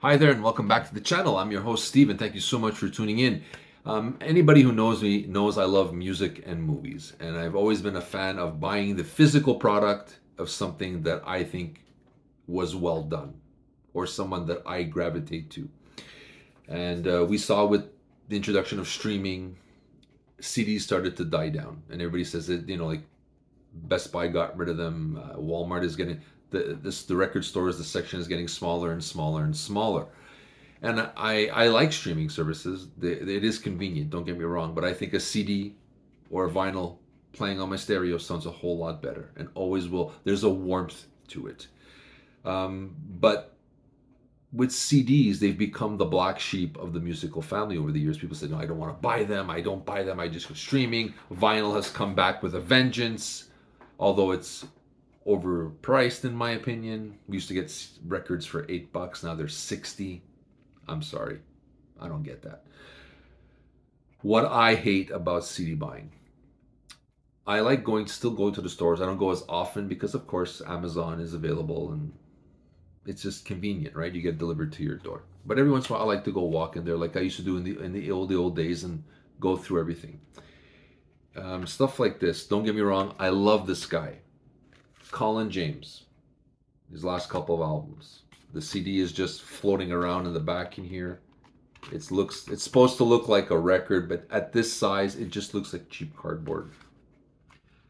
Hi there, and welcome back to the channel. I'm your host, Steven. Thank you so much for tuning in. Anybody who knows me knows I love music and movies, and I've always been a fan of buying the physical product of something that I think was well done or someone that I gravitate to. And we saw with the introduction of streaming, CDs started to die down, and everybody says that like Best Buy got rid of them. Walmart is getting the record stores. The section is getting smaller and smaller and smaller. And I like streaming services. It is convenient. Don't get me wrong, but I think a CD or a vinyl playing on my stereo sounds a whole lot better, and always will. There's a warmth to it. But with CDs, they've become the black sheep of the musical family over the years. People say, no, I don't want to buy them. I don't buy them. I just go streaming. Vinyl has come back with a vengeance, although it's overpriced in my opinion. We used to get records for $8. Now they're 60. I'm sorry. I don't get that. What I hate about CD buying. I like still going to the stores. I don't go as often because of course Amazon is available and it's just convenient, right? You get delivered to your door. But every once in a while I like to go walk in there like I used to do in the old days and go through everything. Stuff like this. Don't get me wrong. I love this guy. Colin James. His last couple of albums. The CD is just floating around in the back in here. It's supposed to look like a record, but at this size, it just looks like cheap cardboard.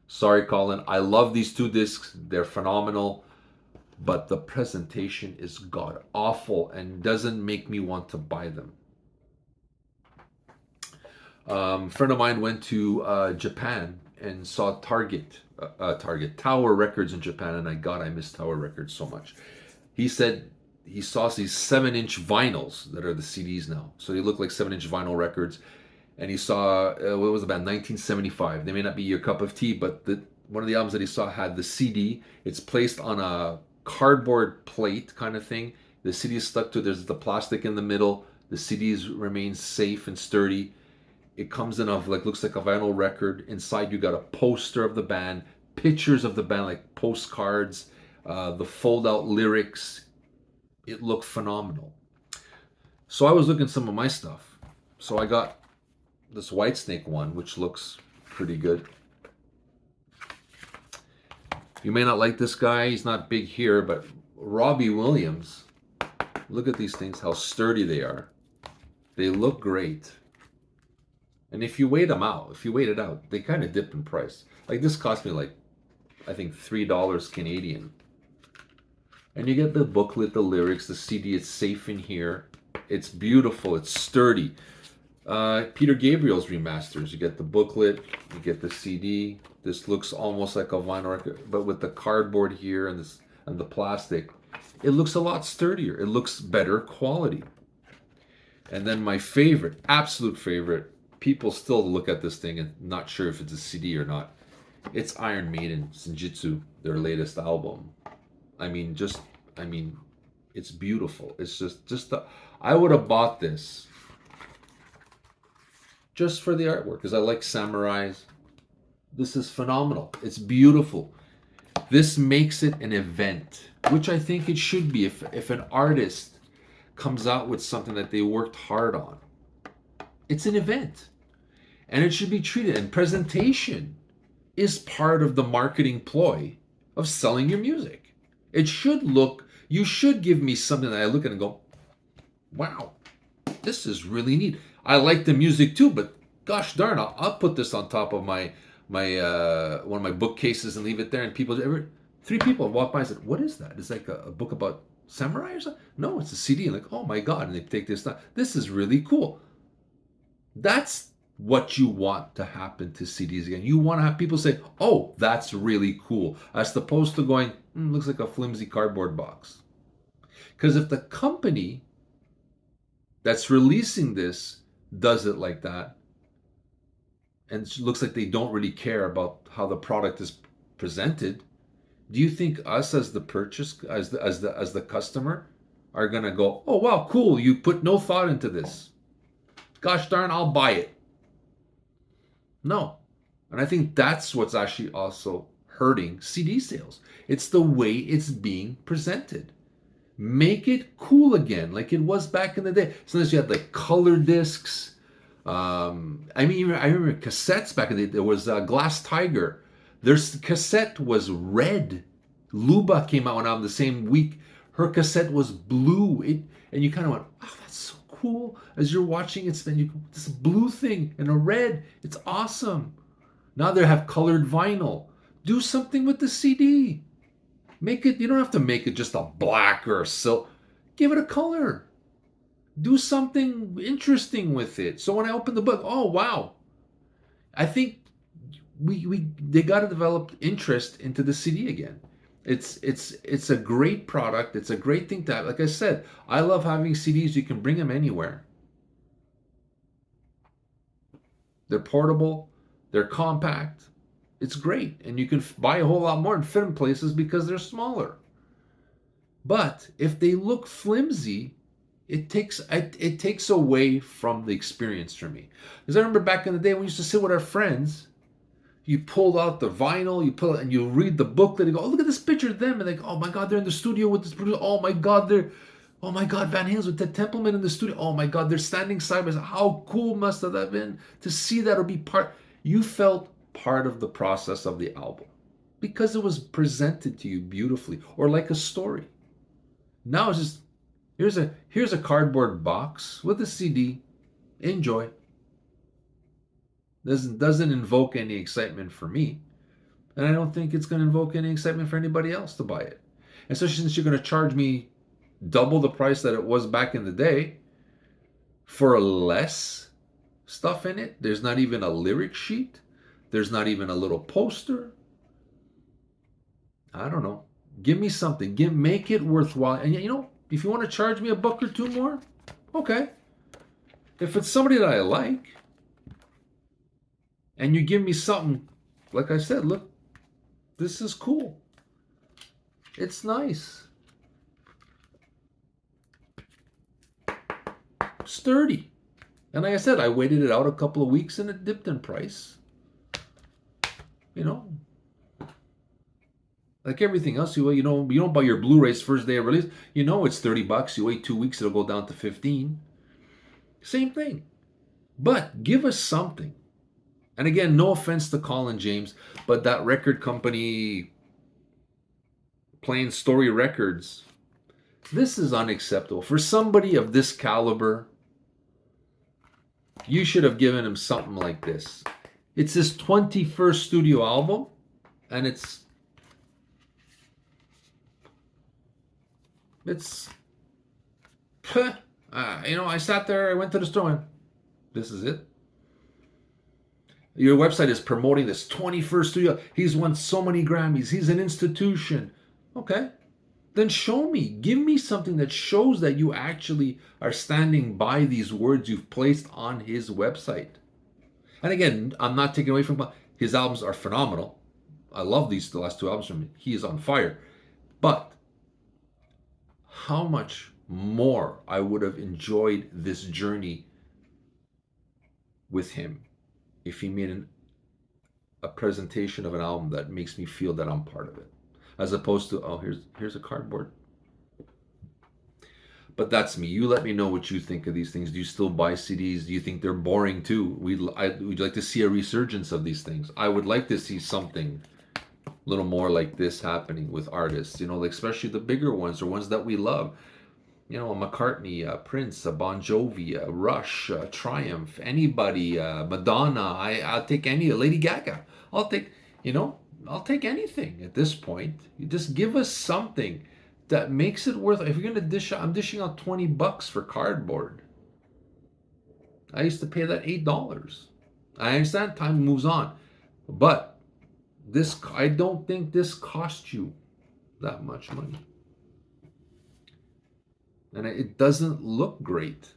Sorry, Colin. I love these two discs. They're phenomenal, but the presentation is god awful and doesn't make me want to buy them. A friend of mine went to Japan and saw Target Tower Records in Japan, and I miss Tower Records so much. He said he saw these 7-inch vinyls that are the CDs now. So they look like 7-inch vinyl records. And he saw, what was about 1975. They may not be your cup of tea, but one of the albums that he saw had the CD. It's placed on a cardboard plate kind of thing. The CD is stuck to it. There's the plastic in the middle. The CDs remain safe and sturdy. It comes in looks like a vinyl record. Inside you got a poster of the band, pictures of the band like postcards, the fold out lyrics. It looked phenomenal. So I was looking at some of my stuff. So I got this Whitesnake one, which looks pretty good. You may not like this guy. He's not big here, but Robbie Williams. Look at these things, how sturdy they are. They look great. And if you wait it out, they kind of dip in price. Like this cost me I think $3 Canadian. And you get the booklet, the lyrics, the CD. It's safe in here. It's beautiful. It's sturdy. Peter Gabriel's remasters. You get the booklet. You get the CD. This looks almost like a vinyl record, but with the cardboard here and the plastic, it looks a lot sturdier. It looks better quality. And then my favorite, absolute favorite, people still look at this thing and not sure if it's a CD or not. It's Iron Maiden, Senjutsu, their latest album. It's beautiful. It's I would have bought this just for the artwork because I like samurais. This is phenomenal. It's beautiful. This makes it an event, which I think it should be if an artist comes out with something that they worked hard on. It's an event. And it should be treated. And presentation is part of the marketing ploy of selling your music. You should give me something that I look at and go, wow, this is really neat. I like the music too, but gosh darn, I'll put this on top of my one of my bookcases and leave it there. And three people walk by and said, what is that? It's like a book about samurai or something? No, it's a CD. And like, oh my God. And they take this down. This is really cool. That's what you want to happen to CDs again. You want to have people say, oh, that's really cool, as opposed to going, looks like a flimsy cardboard box. Because if the company that's releasing this does it like that, and it looks like they don't really care about how the product is presented, do you think us as the customer are gonna go, oh wow, cool, you put no thought into this, gosh darn, I'll buy it? No. And I think that's what's actually also hurting CD sales. It's the way it's being presented. Make it cool again, like it was back in the day. Sometimes you had like color discs. I remember cassettes back in the day. There was Glass Tiger. Their cassette was red. Luba came out on the same week. Her cassette was blue. And you kind of went, oh, that's so cool. As you're watching it spin, this blue thing and a red. It's awesome. Now they have colored vinyl. Do something with the CD. Make it, you don't have to make it just a black or a silk. Give it a color. Do something interesting with it. So when I open the book, oh wow. I think they got to develop interest into the CD again. It's a great product. It's a great thing to have. Like I said, I love having CDs. You can bring them anywhere. They're portable. They're compact. It's great. And you can buy a whole lot more and fit in places because they're smaller. But if they look flimsy, it takes away from the experience for me. Because I remember back in the day when we used to sit with our friends, you pulled out the vinyl, you pull it, and you read the booklet. And you go, oh, look at this picture of them, and like, oh my God, they're in the studio with this producer. Oh my God, Van Halen with Ted Templeman in the studio. Oh my God, they're standing side by side. How cool must have that been to see that or be part? You felt part of the process of the album because it was presented to you beautifully or like a story. Now it's just here's a cardboard box with a CD. Enjoy. Doesn't invoke any excitement for me, and I don't think it's going to invoke any excitement for anybody else to buy it. Especially since you're going to charge me double the price that it was back in the day for less stuff in it. There's not even a lyric sheet. There's not even a little poster. I don't know. Give me something. Make it worthwhile. And you know, if you want to charge me $1 or $2 more, okay. If it's somebody that I like, and you give me something, like I said, look, this is cool. It's nice. Sturdy. And like I said, I waited it out a couple of weeks and it dipped in price. You know, like everything else, you don't buy your Blu-rays first day of release. You know it's $30. You wait 2 weeks, it'll go down to 15. Same thing. But give us something. And again, no offense to Colin James, but that record company, Plain Story Records, this is unacceptable. For somebody of this caliber, you should have given him something like this. It's his 21st studio album, and it's I sat there, I went to the store and this is it. Your website is promoting this 21st studio. He's won so many Grammys. He's an institution. Okay. Then show me. Give me something that shows that you actually are standing by these words you've placed on his website. And again, I'm not taking away from his albums are phenomenal. I love the last 2 albums from him. He is on fire. But how much more I would have enjoyed this journey with him if he made a presentation of an album that makes me feel that I'm part of it, as opposed to, oh, here's a cardboard. But that's me. You let me know what you think of these things. Do you still buy CDs? Do you think they're boring too? We'd like to see a resurgence of these things. I would like to see something a little more like this happening with artists, like especially the bigger ones or ones that we love. A McCartney, Prince, a Bon Jovi, a Rush, Triumph, anybody, Madonna. I'll take any, Lady Gaga. I'll take anything at this point. You just give us something that makes it worth. If you're gonna I'm dishing out $20 for cardboard. I used to pay that $8. I understand time moves on, but I don't think this cost you that much money. And it doesn't look great.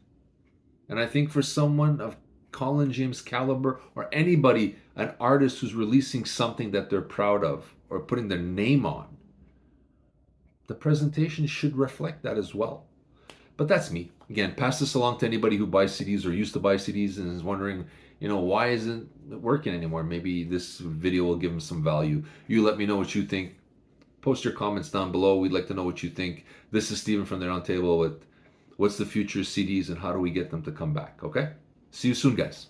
And I think for someone of Colin James' caliber, or anybody, an artist who's releasing something that they're proud of or putting their name on, the presentation should reflect that as well. But that's me. Again, pass this along to anybody who buys CDs or used to buy CDs and is wondering, why isn't it working anymore? Maybe this video will give them some value. You let me know what you think. Post your comments down below. We'd like to know what you think. This is Steven from the Roundtable with what's the future of CDs and how do we get them to come back, okay? See you soon, guys.